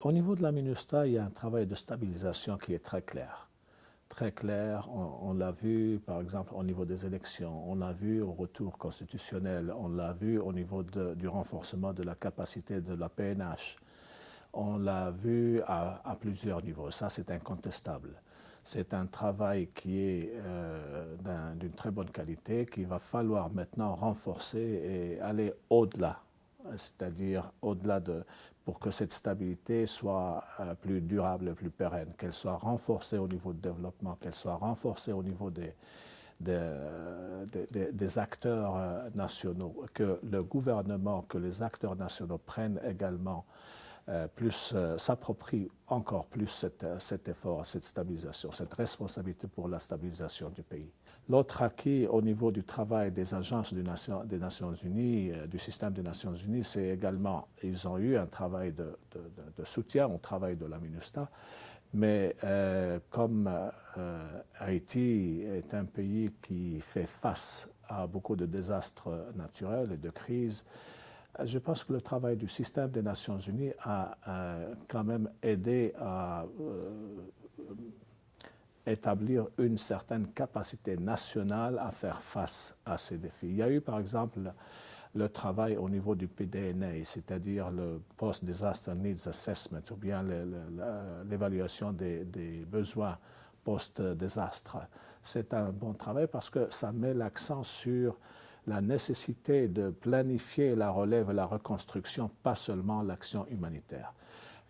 Au niveau de la MINUSTAH, il y a un travail de stabilisation qui est très clair. Très clair, on l'a vu par exemple au niveau des élections, on l'a vu au retour constitutionnel, on l'a vu au niveau du renforcement de la capacité de la PNH. On l'a vu à plusieurs niveaux, ça c'est incontestable. C'est un travail qui est d'une très bonne qualité, qu'il va falloir maintenant renforcer et aller au-delà, c'est-à-dire au-delà pour que cette stabilité soit plus durable et plus pérenne, qu'elle soit renforcée au niveau du développement, qu'elle soit renforcée au niveau des acteurs nationaux, que le gouvernement, que les acteurs nationaux prennent également s'approprient encore plus cet effort, cette stabilisation, cette responsabilité pour la stabilisation du pays. L'autre acquis au niveau du travail des agences des Nations Unies, du système des Nations Unies, c'est également, ils ont eu un travail de soutien au travail de la MINUSTAH, mais comme Haïti est un pays qui fait face à beaucoup de désastres naturels et de crises, je pense que le travail du système des Nations Unies a quand même aidé à établir une certaine capacité nationale à faire face à ces défis. Il y a eu par exemple le travail au niveau du PDNA, c'est-à-dire le Post-Disaster Needs Assessment, ou bien l'évaluation des besoins post-désastre. C'est un bon travail parce que ça met l'accent sur la nécessité de planifier la relève et la reconstruction, pas seulement l'action humanitaire.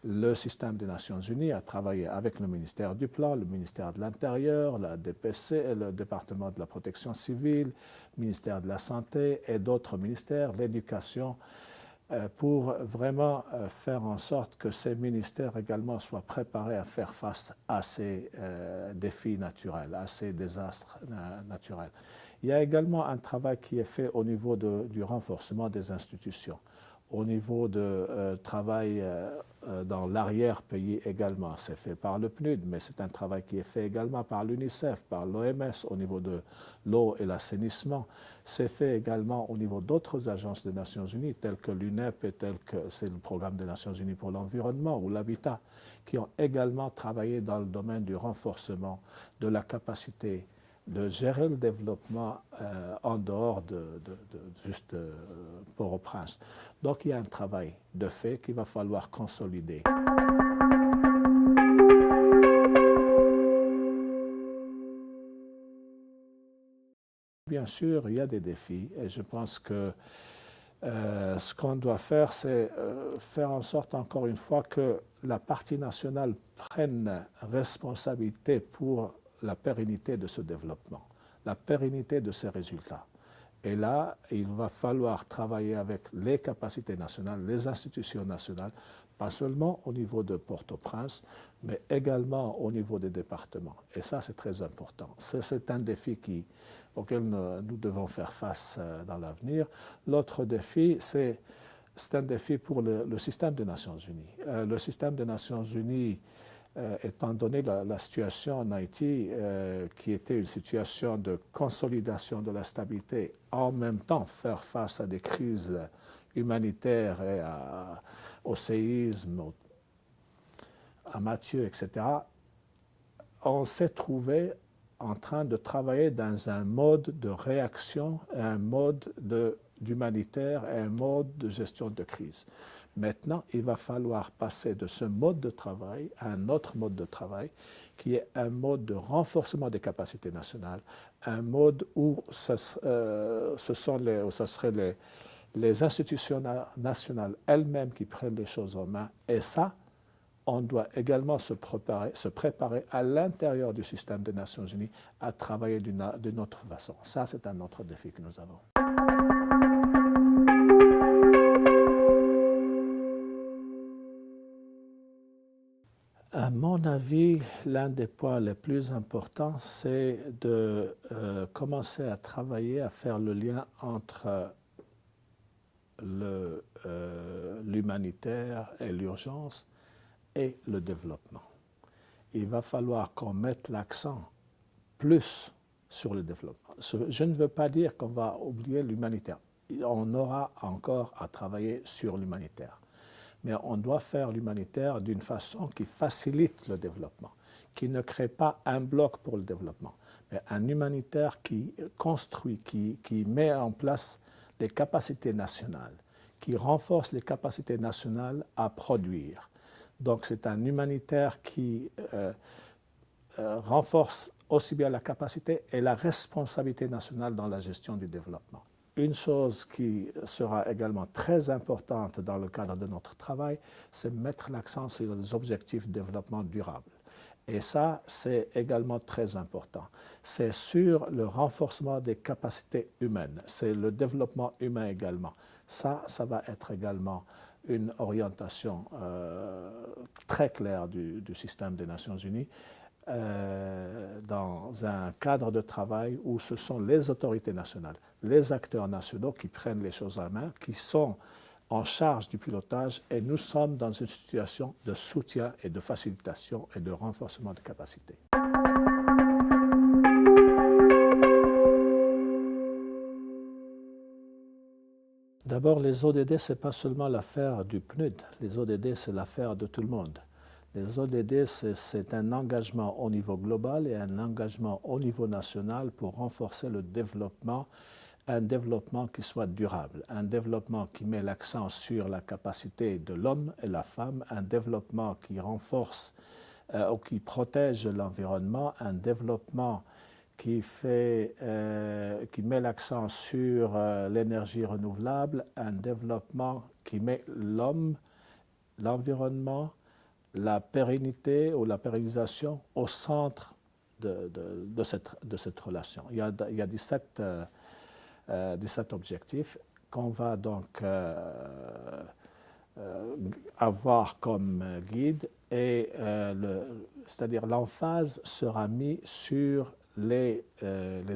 Le système des Nations Unies a travaillé avec le ministère du Plan, le ministère de l'Intérieur, la DPC, le département de la Protection civile, le ministère de la Santé et d'autres ministères, l'éducation, pour vraiment faire en sorte que ces ministères également soient préparés à faire face à ces défis naturels, à ces désastres naturels. Il y a également un travail qui est fait au niveau du renforcement des institutions, au niveau de travail dans l'arrière-pays également. C'est fait par le PNUD, mais c'est un travail qui est fait également par l'UNICEF, par l'OMS au niveau de l'eau et l'assainissement. C'est fait également au niveau d'autres agences des Nations Unies, telles que l'UNEP et telles que c'est le Programme des Nations Unies pour l'environnement ou l'habitat, qui ont également travaillé dans le domaine du renforcement de la capacité de gérer le développement en dehors de juste Port-au-Prince. Donc il y a un travail de fait qu'il va falloir consolider. Bien sûr, il y a des défis et je pense que ce qu'on doit faire, c'est faire en sorte, encore une fois, que la partie nationale prenne responsabilité pour la pérennité de ce développement, la pérennité de ces résultats. Et là, il va falloir travailler avec les capacités nationales, les institutions nationales, pas seulement au niveau de Port-au-Prince, mais également au niveau des départements. Et ça, c'est très important. C'est un défi auquel nous devons faire face dans l'avenir. L'autre défi, c'est un défi pour le système des Nations Unies. Le système des Nations Unies, étant donné la situation en Haïti, qui était une situation de consolidation de la stabilité, en même temps faire face à des crises humanitaires et au séisme, à Mathieu, etc., on s'est trouvé en train de travailler dans un mode de réaction, un mode d'humanitaire et un mode de gestion de crise. Maintenant, il va falloir passer de ce mode de travail à un autre mode de travail qui est un mode de renforcement des capacités nationales, un mode où ce seraient les institutions nationales elles-mêmes qui prennent les choses en main. Et ça, on doit également se préparer à l'intérieur du système des Nations Unies à travailler d'une autre façon. Ça, c'est un autre défi que nous avons. À mon avis, l'un des points les plus importants, c'est de commencer à travailler, à faire le lien entre l'humanitaire et l'urgence et le développement. Il va falloir qu'on mette l'accent plus sur le développement. Je ne veux pas dire qu'on va oublier l'humanitaire. On aura encore à travailler sur l'humanitaire. mais on doit faire l'humanitaire d'une façon qui facilite le développement, qui ne crée pas un bloc pour le développement, mais un humanitaire qui construit, qui met en place les capacités nationales, qui renforce les capacités nationales à produire. Donc c'est un humanitaire qui renforce aussi bien la capacité et la responsabilité nationale dans la gestion du développement. Une chose qui sera également très importante dans le cadre de notre travail, c'est mettre l'accent sur les objectifs de développement durable. Et ça, c'est également très important. C'est sur le renforcement des capacités humaines, c'est le développement humain également. Ça va être également une orientation très claire du système des Nations Unies dans un cadre de travail où ce sont les autorités nationales, les acteurs nationaux qui prennent les choses en main, qui sont en charge du pilotage, et nous sommes dans une situation de soutien et de facilitation et de renforcement de capacités. D'abord, les ODD, ce n'est pas seulement l'affaire du PNUD. Les ODD, c'est l'affaire de tout le monde. Les ODD, c'est un engagement au niveau global et un engagement au niveau national pour renforcer le développement, un développement qui soit durable, un développement qui met l'accent sur la capacité de l'homme et la femme, un développement qui renforce ou qui protège l'environnement, un développement qui met l'accent sur l'énergie renouvelable, un développement qui met l'homme, l'environnement, la pérennité ou la pérennisation au centre de cette relation. Il y a 17 objectifs qu'on va donc avoir comme guide, et c'est-à-dire l'emphase sera mise sur les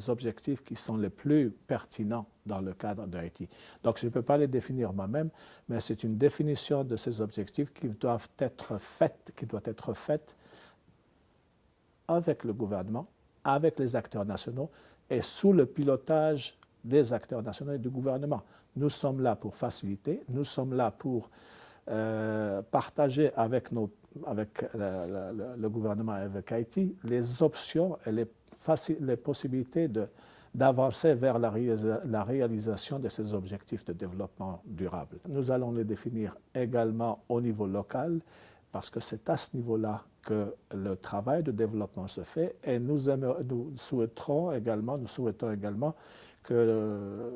objectifs qui sont les plus pertinents dans le cadre de Haïti. Donc je ne peux pas les définir moi-même, mais c'est une définition de ces objectifs qui doit être faite avec le gouvernement, avec les acteurs nationaux et sous le pilotage des acteurs nationaux et du gouvernement. Nous sommes là pour faciliter, nous sommes là pour partager avec le gouvernement et avec Haïti les options et les possibilités d'avancer vers la réalisation de ces objectifs de développement durable. Nous allons les définir également au niveau local, parce que c'est à ce niveau-là que le travail de développement se fait, et nous souhaitons également que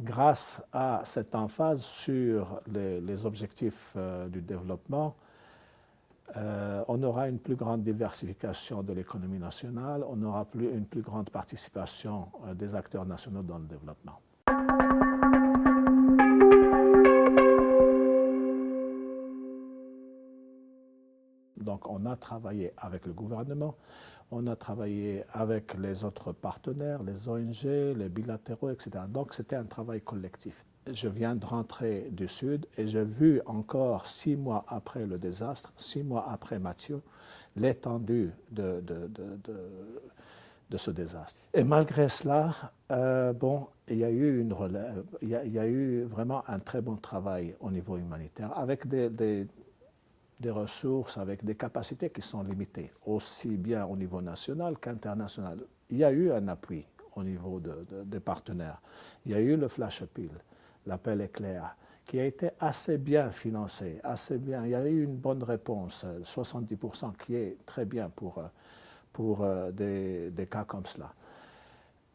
grâce à cette emphase sur les objectifs du développement, on aura une plus grande diversification de l'économie nationale, on aura une plus grande participation des acteurs nationaux dans le développement. Donc on a travaillé avec le gouvernement, on a travaillé avec les autres partenaires, les ONG, les bilatéraux, etc. Donc c'était un travail collectif. Je viens de rentrer du Sud et j'ai vu encore 6 mois après le désastre, 6 mois après Mathieu, l'étendue de ce désastre. Et malgré cela, il y a eu une relève, il y a eu vraiment un très bon travail au niveau humanitaire, avec des ressources, avec des capacités qui sont limitées, aussi bien au niveau national qu'international. Il y a eu un appui au niveau des partenaires. Il y a eu le Flash Appeal, l'appel éclair, qui a été assez bien financé, assez bien. Il y a eu une bonne réponse, 70%, qui est très bien pour des cas comme cela.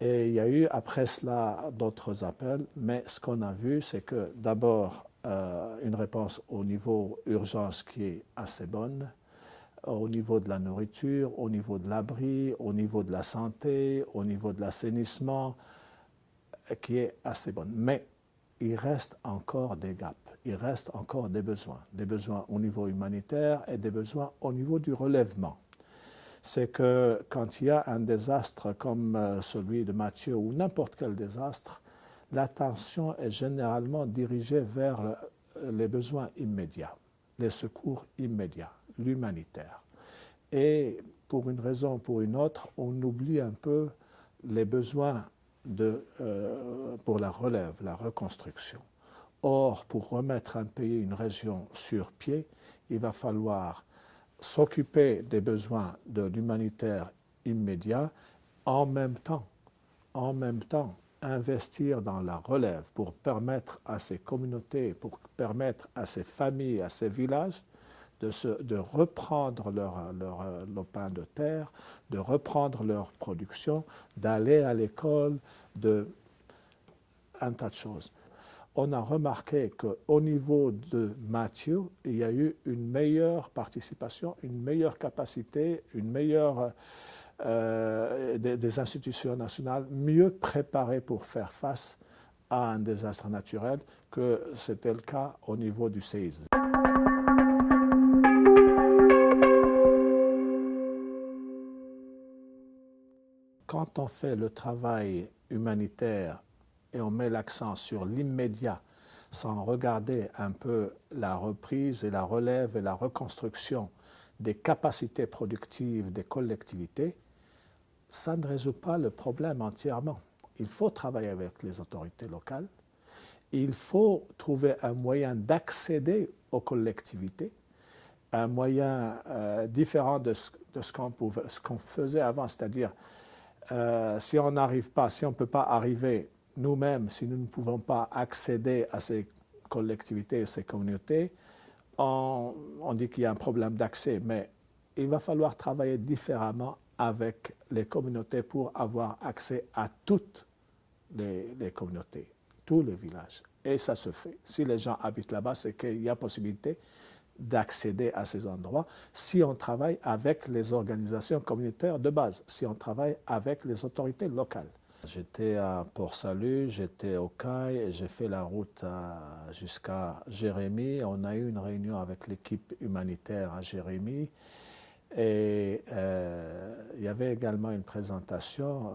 Et il y a eu après cela d'autres appels, mais ce qu'on a vu, c'est que d'abord, une réponse au niveau urgence qui est assez bonne, au niveau de la nourriture, au niveau de l'abri, au niveau de la santé, au niveau de l'assainissement, qui est assez bonne. Mais il reste encore des gaps, il reste encore des besoins au niveau humanitaire et des besoins au niveau du relèvement. C'est que quand il y a un désastre comme celui de Mathieu ou n'importe quel désastre, l'attention est généralement dirigée vers les besoins immédiats, les secours immédiats, l'humanitaire. Et pour une raison ou pour une autre, on oublie un peu les besoins pour la relève, la reconstruction. Or, pour remettre un pays, une région sur pied, il va falloir s'occuper des besoins de l'humanitaire immédiat, en même temps, investir dans la relève pour permettre à ces communautés, pour permettre à ces familles, à ces villages de reprendre leur lopin de terre, de reprendre leur production, d'aller à l'école, un tas de choses. On a remarqué qu'au niveau de Matthew, il y a eu une meilleure participation, une meilleure capacité, une meilleure des institutions nationales mieux préparées pour faire face à un désastre naturel que c'était le cas au niveau du séisme. Quand on fait le travail humanitaire et on met l'accent sur l'immédiat, sans regarder un peu la reprise et la relève et la reconstruction des capacités productives des collectivités, ça ne résout pas le problème entièrement. Il faut travailler avec les autorités locales, il faut trouver un moyen d'accéder aux collectivités, un moyen différent de ce qu'on faisait avant, c'est-à-dire si on n'arrive pas, si on ne peut pas arriver nous-mêmes, si nous ne pouvons pas accéder à ces collectivités, ces communautés, on dit qu'il y a un problème d'accès, mais il va falloir travailler différemment avec les communautés pour avoir accès à toutes les communautés, tous les villages. Et ça se fait. Si les gens habitent là-bas, c'est qu'il y a possibilité d'accéder à ces endroits si on travaille avec les organisations communautaires de base, si on travaille avec les autorités locales. J'étais à Port-Salut, j'étais au Cail et j'ai fait la route jusqu'à Jérémie. On a eu une réunion avec l'équipe humanitaire à Jérémie et il y avait également une présentation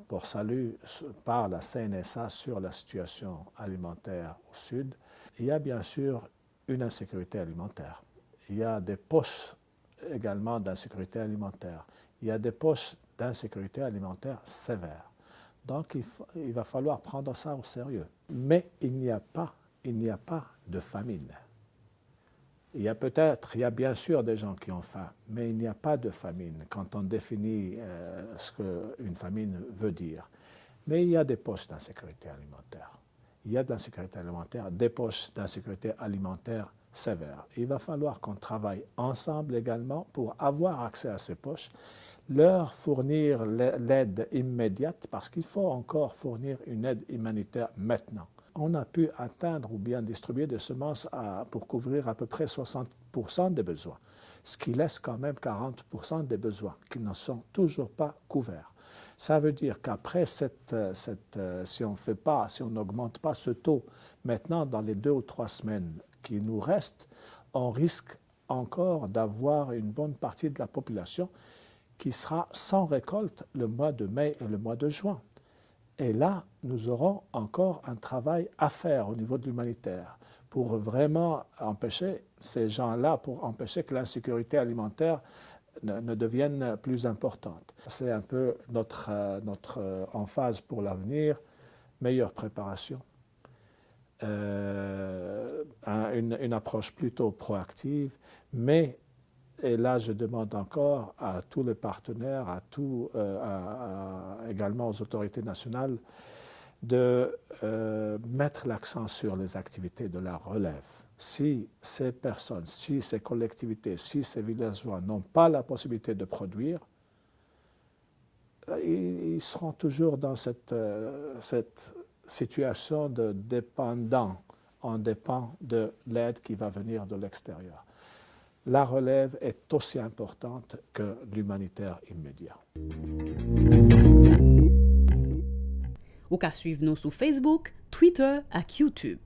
Port-Salut par la CNSA sur la situation alimentaire au sud. Il y a bien sûr une insécurité alimentaire. Il y a des poches également d'insécurité alimentaire. Il y a des poches d'insécurité alimentaire sévères. Donc il va falloir prendre ça au sérieux. Mais il n'y a pas de famine. Il y a bien sûr des gens qui ont faim, mais il n'y a pas de famine quand on définit ce qu'une famine veut dire. Mais il y a des poches d'insécurité alimentaire. Il y a de l'insécurité alimentaire, des poches d'insécurité alimentaire sévères. Il va falloir qu'on travaille ensemble également pour avoir accès à ces poches, leur fournir l'aide immédiate, parce qu'il faut encore fournir une aide humanitaire maintenant. On a pu atteindre ou bien distribuer des semences pour couvrir à peu près 60% des besoins, ce qui laisse quand même 40% des besoins qui ne sont toujours pas couverts. Ça veut dire qu'après si on n'augmente pas ce taux maintenant dans les 2 ou 3 semaines qui nous restent, on risque encore d'avoir une bonne partie de la population qui sera sans récolte le mois de mai et le mois de juin. Et là, nous aurons encore un travail à faire au niveau de l'humanitaire pour vraiment empêcher ces gens-là, pour empêcher que l'insécurité alimentaire ne devienne plus importante. C'est un peu notre emphase pour l'avenir, meilleure préparation, une approche plutôt proactive, mais, et là je demande encore à tous les partenaires, également aux autorités nationales, de mettre l'accent sur les activités de la relève. Si ces personnes, si ces collectivités, si ces villageois n'ont pas la possibilité de produire, ils seront toujours dans cette situation de dépendant. On dépend de l'aide qui va venir de l'extérieur. La relève est aussi importante que l'humanitaire immédiat. Ou ka suiv nou sou Facebook, Twitter ak YouTube.